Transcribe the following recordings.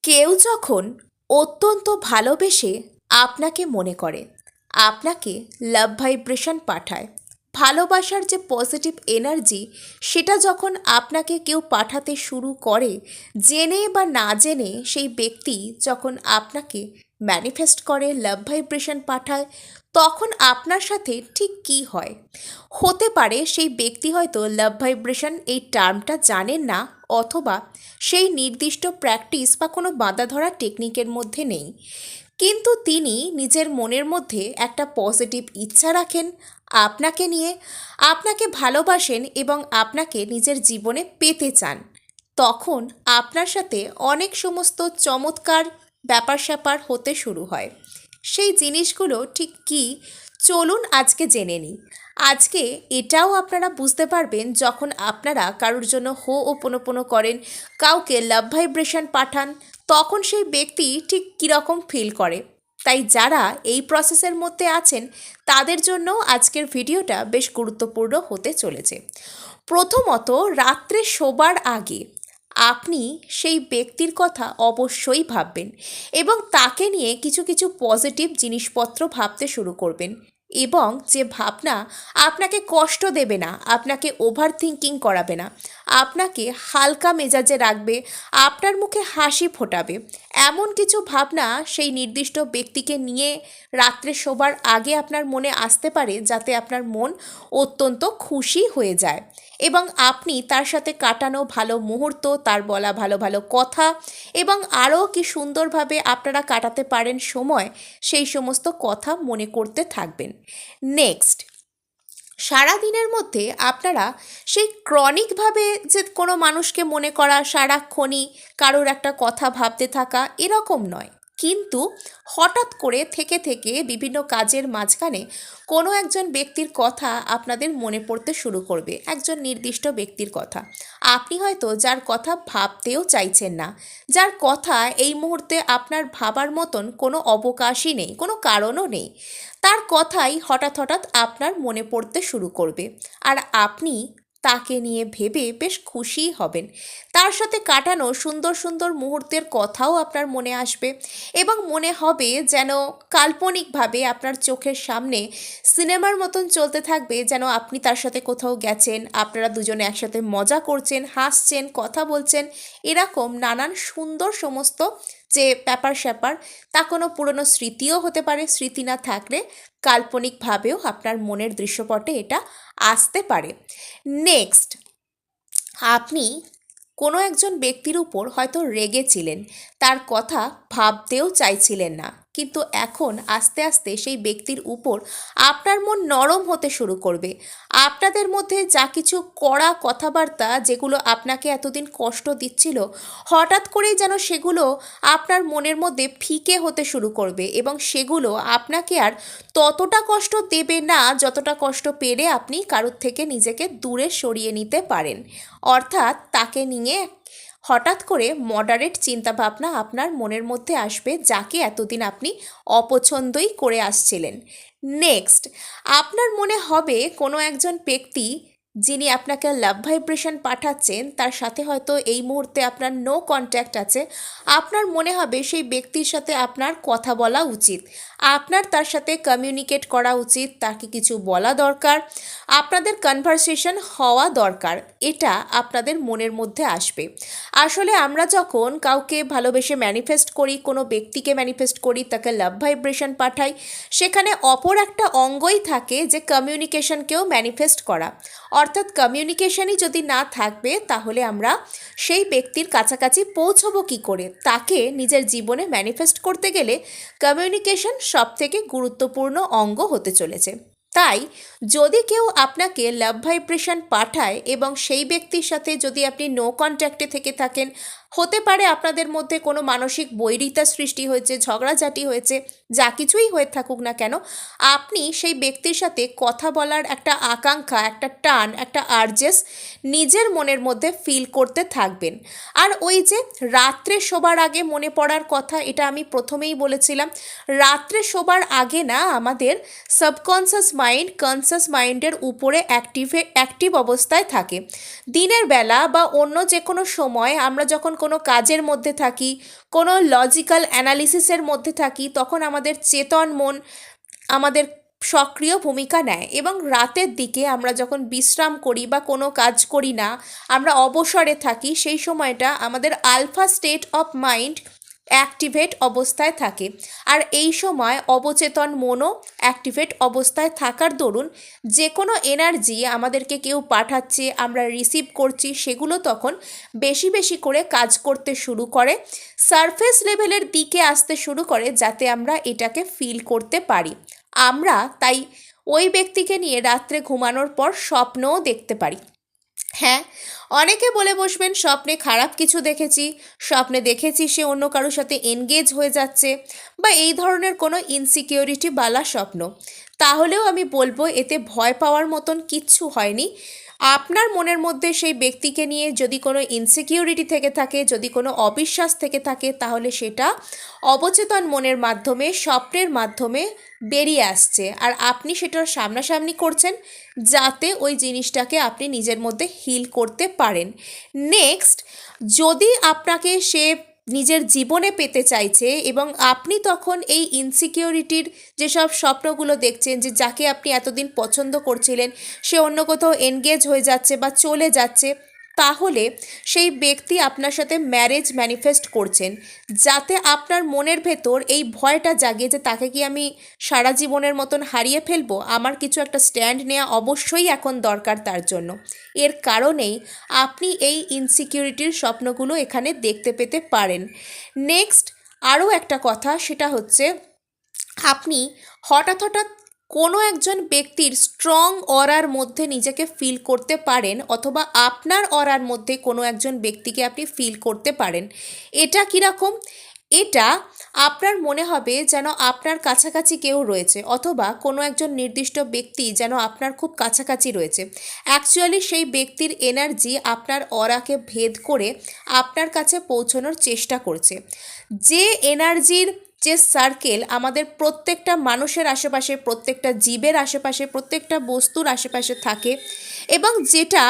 কেউ যখন অত্যন্ত ভালোবেসে আপনাকে মনে করে, আপনাকে লাভ ভাইব্রেশন পাঠায়, ভালোবাসার যে পজিটিভ এনার্জি সেটা যখন আপনাকে কেউ পাঠাতে শুরু করে, জেনে বা না জেনে সেই ব্যক্তি যখন আপনাকে ম্যানিফেস্ট করে, লাভ ভাইব্রেশন পাঠায়, তখন আপনার সাথে ঠিক কী হয়? হতে পারে সেই ব্যক্তি হয়তো লাভ ভাইব্রেশন এই টার্মটা জানেন না, অথবা সেই নির্দিষ্ট প্র্যাকটিস বা কোনো বাঁধা ধরা টেকনিকের মধ্যে নেই, কিন্তু তিনি নিজের মনের মধ্যে একটা পজিটিভ ইচ্ছা রাখেন আপনাকে নিয়ে, আপনাকে ভালোবাসেন এবং আপনাকে নিজের জীবনে পেতে চান। তখন আপনার সাথে অনেক সমস্ত চমৎকার ব্যাপার স্যাপার হতে শুরু হয়। সেই জিনিসগুলো ঠিক কী, চলুন আজকে জেনে নিই। আজকে এটাও আপনারা বুঝতে পারবেন, যখন আপনারা কারোর জন্য হো ওপোনোপোনো করেন, কাউকে লাভ ভাইব্রেশন পাঠান, তখন সেই ব্যক্তি ঠিক কীরকম ফিল করে। তাই যারা এই প্রসেসের মধ্যে আছেন তাদের জন্য আজকের ভিডিওটা বেশ গুরুত্বপূর্ণ হতে চলেছে। প্রথমত, রাত্রে শোবার আগে আপনি সেই ব্যক্তির কথা অবশ্যই ভাববেন এবং তাকে নিয়ে কিছু কিছু পজিটিভ জিনিসপত্র ভাবতে শুরু করবেন, এবং যে ভাবনা আপনাকে কষ্ট দেবে না, আপনাকে ওভার থিঙ্কিং করাবে না, আপনাকে হালকা মেজাজে রাখবে, আপনার মুখে হাসি ফোটাবে, এমন কিছু ভাবনা সেই নির্দিষ্ট ব্যক্তিকে নিয়ে রাত্রে শোবার আগে আপনার মনে আসতে পারে, যাতে আপনার মন অত্যন্ত খুশি হয়ে যায় এবং আপনি তার সাথে কাটানো ভালো মুহূর্ত, তার বলা ভালো ভালো কথা এবং আরও কি সুন্দরভাবে আপনারা কাটাতে পারেন সময়, সেই সমস্ত কথা মনে করতে থাকবেন। নেক্সট, সারাদিনের মধ্যে আপনারা সেই ক্রনিকভাবে যে কোনো মানুষকে মনে করা, সারাক্ষণই কারোর একটা কথা ভাবতে থাকা, এরকম নয়, কিন্তু হঠাৎ করে থেকে থেকে বিভিন্ন কাজের মাঝখানে কোনো একজন ব্যক্তির কথা আপনাদের মনে পড়তে শুরু করবে, একজন নির্দিষ্ট ব্যক্তির কথা। আপনি হয়তো যার কথা ভাবতেও চাইছেন না, যার কথা এই মুহূর্তে আপনার ভাবার মতন কোনো অবকাশই নেই, কোনো কারণও নেই, তার কথাই হঠাৎ হঠাৎ আপনার মনে পড়তে শুরু করবে, আর আপনি তাকে নিয়ে ভেবে বেশ খুশিই হবেন। তার সাথে কাটানো সুন্দর সুন্দর মুহূর্তের কথাও আপনার মনে আসবে এবং মনে হবে যেন কাল্পনিকভাবে আপনার চোখের সামনে সিনেমার মতন চলতে থাকবে, যেন আপনি তার সাথে কোথাও গেছেন, আপনারা দুজনে একসাথে মজা করছেন, হাসছেন, কথা বলছেন, এরকম নানান সুন্দর সমস্ত যে ব্যাপার স্যাপার, তা কোনো পুরনো স্মৃতিও হতে পারে, স্মৃতি না থাকলে কাল্পনিকভাবেও আপনার মনের দৃশ্যপটে এটা আসতে পারে। নেক্সট, আপনি কোনো একজন ব্যক্তির উপর হয়তো রেগেছিলেন, তার কথা ভাবতেও চাইছিলেন না, কিন্তু এখন আস্তে আস্তে সেই ব্যক্তির উপর আপনার মন নরম হতে শুরু করবে। আপনাদের মধ্যে যা কিছু কড়া কথাবার্তা, যেগুলো আপনাকে এতদিন কষ্ট দিচ্ছিল, হঠাৎ করেই যেন সেগুলো আপনার মনের মধ্যে ফিকে হতে শুরু করবে এবং সেগুলো আপনাকে আর ততটা কষ্ট দেবে না যতটা কষ্ট পেলে আপনি কারোর থেকে নিজেকে দূরে সরিয়ে নিতে পারেন। অর্থাৎ তাকে নিয়ে হঠাৎ করে মডারেট চিন্তাভাবনা আপনার মনের মধ্যে আসবে, যাকে এতদিন আপনি অপছন্দই করে আসছিলেন। নেক্সট, আপনার মনে হবে কোনো একজন ব্যক্তি যিনি আপনাকে লাভ ভাইব্রেশন পাঠাচ্ছেন, তার সাথে হয়তো এই মুহূর্তে আপনার নো কন্ট্যাক্ট আছে। আপনার মনে হবে সেই ব্যক্তির সাথে আপনার কথা বলা উচিত, আপনার তার সাথে কমিউনিকেট করা উচিত, তাকে কিছু বলা দরকার, আপনাদের কনভারসেশন হওয়া দরকার, এটা আপনাদের মনের মধ্যে আসবে। আসলে আমরা যখন কাউকে ভালোবেসে ম্যানিফেস্ট করি, কোনো ব্যক্তিকে ম্যানিফেস্ট করি, তাকে লাভ ভাইব্রেশন পাঠাই, সেখানে অপর একটা অঙ্গই থাকে যে কমিউনিকেশনকেও ম্যানিফেস্ট করা। অর্থাৎ কমিউনিকেশনই যদি না থাকবে, তাহলে আমরা সেই ব্যক্তির কাছাকাছি পৌঁছবো কী করে? তাকে নিজের জীবনে ম্যানিফেস্ট করতে গেলে কমিউনিকেশন সবথেকে গুরুত্বপূর্ণ অঙ্গ হতে চলেছে। তাই যদি কেউ আপনাকে লাভ ভাইব্রেশন পাঠায় এবং সেই ব্যক্তির সাথে যদি আপনি নো কন্ট্যাক্টে থেকে থাকেন, হতে পারে আপনাদের মধ্যে কোনো মানসিক বৈরিতা সৃষ্টি হয়েছে, ঝগড়াঝাটি হয়েছে, যা কিছুই হয়ে থাকুক না কেন, আপনি সেই ব্যক্তির সাথে কথা বলার একটা আকাঙ্ক্ষা, একটা টান, একটা আর্জেস নিজের মনের মধ্যে ফিল করতে থাকবেন। আর ওই যে রাত্রে শোবার আগে মনে পড়ার কথা, এটা আমি প্রথমেই বলেছিলাম, রাত্রে শোবার আগে না আমাদের সাবকনসিয়াস মাইন্ড কনসিয়াস মাইন্ডের উপরে অ্যাক্টিভ অবস্থায় থাকে। দিনের বেলা বা অন্য যে কোনো সময় আমরা যখন কোনো কাজের মধ্যে থাকি, কোনো লজিক্যাল অ্যানালিসিসের মধ্যে থাকি, তখন আমাদের চেতন মন আমাদের সক্রিয় ভূমিকা নেয়। এবং রাতের দিকে আমরা যখন বিশ্রাম করি বা কোনো কাজ করি না, আমরা অবসরে থাকি, সেই সময়টা আমাদের alpha state of mind activate অবস্থায় থাকে। আর এই সময় অবচেতন মনও অ্যাক্টিভেট অবস্থায় থাকার দরুন যে কোনো এনার্জি আমাদেরকে কেউ পাঠাচ্ছে, আমরা রিসিভ করছি, সেগুলো তখন বেশি বেশি করে কাজ করতে শুরু করে, সারফেস লেভেলের দিকে আসতে শুরু করে, যাতে আমরা এটাকে ফিল করতে পারি। আমরা তাই ওই ব্যক্তিকে নিয়ে রাত্রে ঘুমানোর পর স্বপ্নও দেখতে পারি। হ্যাঁ, অনেকে বলে বসবেন স্বপ্নে খারাপ কিছু দেখেছি, স্বপ্নে দেখেছি সে অন্য কারোর সাথে এনগেজ হয়ে যাচ্ছে, বা এই ধরনের কোনো ইনসিকিউরিটি বালা স্বপ্ন। তাহলেও আমি বলবো এতে ভয় পাওয়ার মতন কিচ্ছু হয়নি। আপনার মনের মধ্যে সেই ব্যক্তিকে নিয়ে যদি কোনো ইনসিকিউরিটি থেকে থাকে, যদি কোনো অবিশ্বাস থেকে থাকে, তাহলে সেটা অবচেতন মনের মাধ্যমে, স্বপ্নের মাধ্যমে বেরিয়ে আসছে, আর আপনি সেটার সামনাসামনি করছেন, যাতে ওই জিনিসটাকে আপনি নিজের মধ্যে হিল করতে পারেন। নেক্সট, যদি আপনাকে সে নিজের জীবনে পেতে চাইছে এবং আপনি তখন এই ইনসিকিউরিটির যেসব স্বপ্নগুলো দেখছেন, যে যাকে আপনি এতদিন পছন্দ করছিলেন সে অন্য কোথাও এনগেজ হয়ে যাচ্ছে বা চলে যাচ্ছে, তাহলে সেই ব্যক্তি আপনার সাথে ম্যারেজ ম্যানিফেস্ট করছেন, যাতে আপনার মনের ভেতর এই ভয়টা জাগে যে তাকে কি আমি সারা জীবনের মতন হারিয়ে ফেলবো, আমার কিছু একটা স্ট্যান্ড নেওয়া অবশ্যই এখন দরকার তার জন্য। এর কারণেই আপনি এই ইনসিকিউরিটির স্বপ্নগুলো এখানে দেখতে পেতে পারেন। নেক্সট, আরও একটা কথা, সেটা হচ্ছে আপনি হঠাৎ হঠাৎ কোনো একজন ব্যক্তির স্ট্রং অরার মধ্যে নিজেকে ফিল করতে পারেন, অথবা আপনার অরার মধ্যে কোনো একজন ব্যক্তিকে আপনি ফিল করতে পারেন। এটা কীরকম? এটা আপনার মনে হবে যেন আপনার কাছাকাছি কেউ রয়েছে, অথবা কোনো একজন নির্দিষ্ট ব্যক্তি যেন আপনার খুব কাছাকাছি রয়েছে। অ্যাকচুয়ালি সেই ব্যক্তির এনার্জি আপনার অরাকে ভেদ করে আপনার কাছে পৌঁছানোর চেষ্টা করছে। যে এনার্জির যে সার্কেল আমাদের প্রত্যেকটা মানুষের আশেপাশে, প্রত্যেকটা জীবের আশেপাশে, প্রত্যেকটা বস্তুর আশেপাশে থাকে, এবং যেটা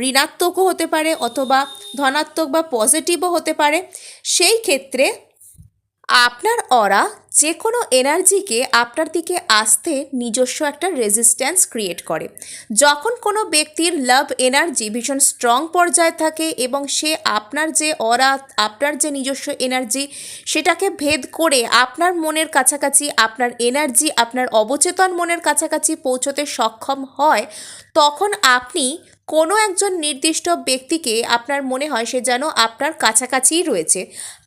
ঋণাত্মকও হতে পারে অথবা ধনাত্মক বা পজিটিভও হতে পারে, সেই ক্ষেত্রে আপনার অরা যে কোনো এনার্জিকে আপনার দিকে আসতে নিজস্ব একটা রেজিস্ট্যান্স ক্রিয়েট করে। যখন কোনো ব্যক্তির লাভ এনার্জি ভীষণ স্ট্রং পর্যায়ে থাকে এবং সে আপনার যে অরা, আপনার যে নিজস্ব এনার্জি, সেটাকে ভেদ করে আপনার মনের কাছাকাছি, আপনার এনার্জি আপনার অবচেতন মনের কাছাকাছি পৌঁছতে সক্ষম হয়, তখন আপনি কোনো একজন নির্দিষ্ট ব্যক্তিকে আপনার মনে হয় সে যেন আপনার কাছাকাছিই রয়েছে।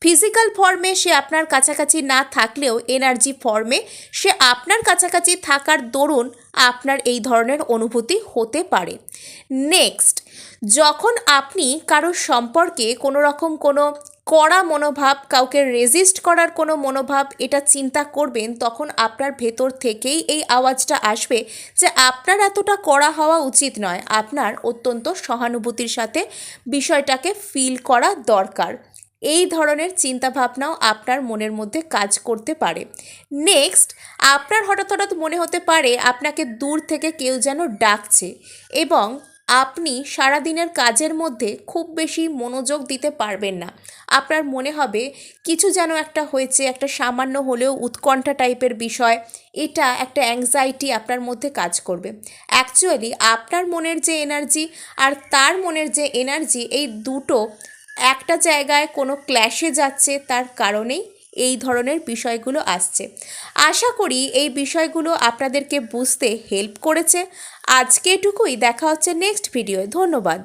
ফিজিক্যাল ফর্মে সে আপনার কাছাকাছি না থাকলেও এনার্জি ফর্মে সে আপনার কাছাকাছি থাকার দরুন আপনার এই ধরনের অনুভূতি হতে পারে। নেক্সট, যখন আপনি কারোর সম্পর্কে কোনো রকম কোনো কড়া মনোভাব, কাউকে রেজিস্ট করার কোনো মনোভাব এটা চিন্তা করবেন, তখন আপনার ভেতর থেকেই এই আওয়াজটা আসবে যে আপনার এতটা কড়া হওয়া উচিত নয়, আপনার অত্যন্ত সহানুভূতির সাথে বিষয়টাকে ফিল করা দরকার। এই ধরনের চিন্তাভাবনাও আপনার মনের মধ্যে কাজ করতে পারে। নেক্সট, আপনার হঠাৎ হঠাৎ মনে হতে পারে আপনাকে দূর থেকে কেউ যেন ডাকছে, এবং আপনি সারাদিনের কাজের মধ্যে খুব বেশি মনোযোগ দিতে পারবেন না। আপনার মনে হবে কিছু যেন একটা হয়েছে, একটা সামান্য হলেও উৎকণ্ঠা টাইপের বিষয়, এটা একটা অ্যাংজাইটি আপনার মধ্যে কাজ করবে। অ্যাকচুয়ালি আপনার মনের যে এনার্জি আর তার মনের যে এনার্জি, এই দুটো একটা জায়গায় কোনো ক্ল্যাশে যাচ্ছে, তার কারণেই এই ধরনের বিষয়গুলো আসছে। আশা করি এই বিষয়গুলো আপনাদেরকে বুঝতে হেল্প করেছে। আজকে এটুকুই, দেখা হচ্ছে নেক্সট ভিডিওয়। ধন্যবাদ।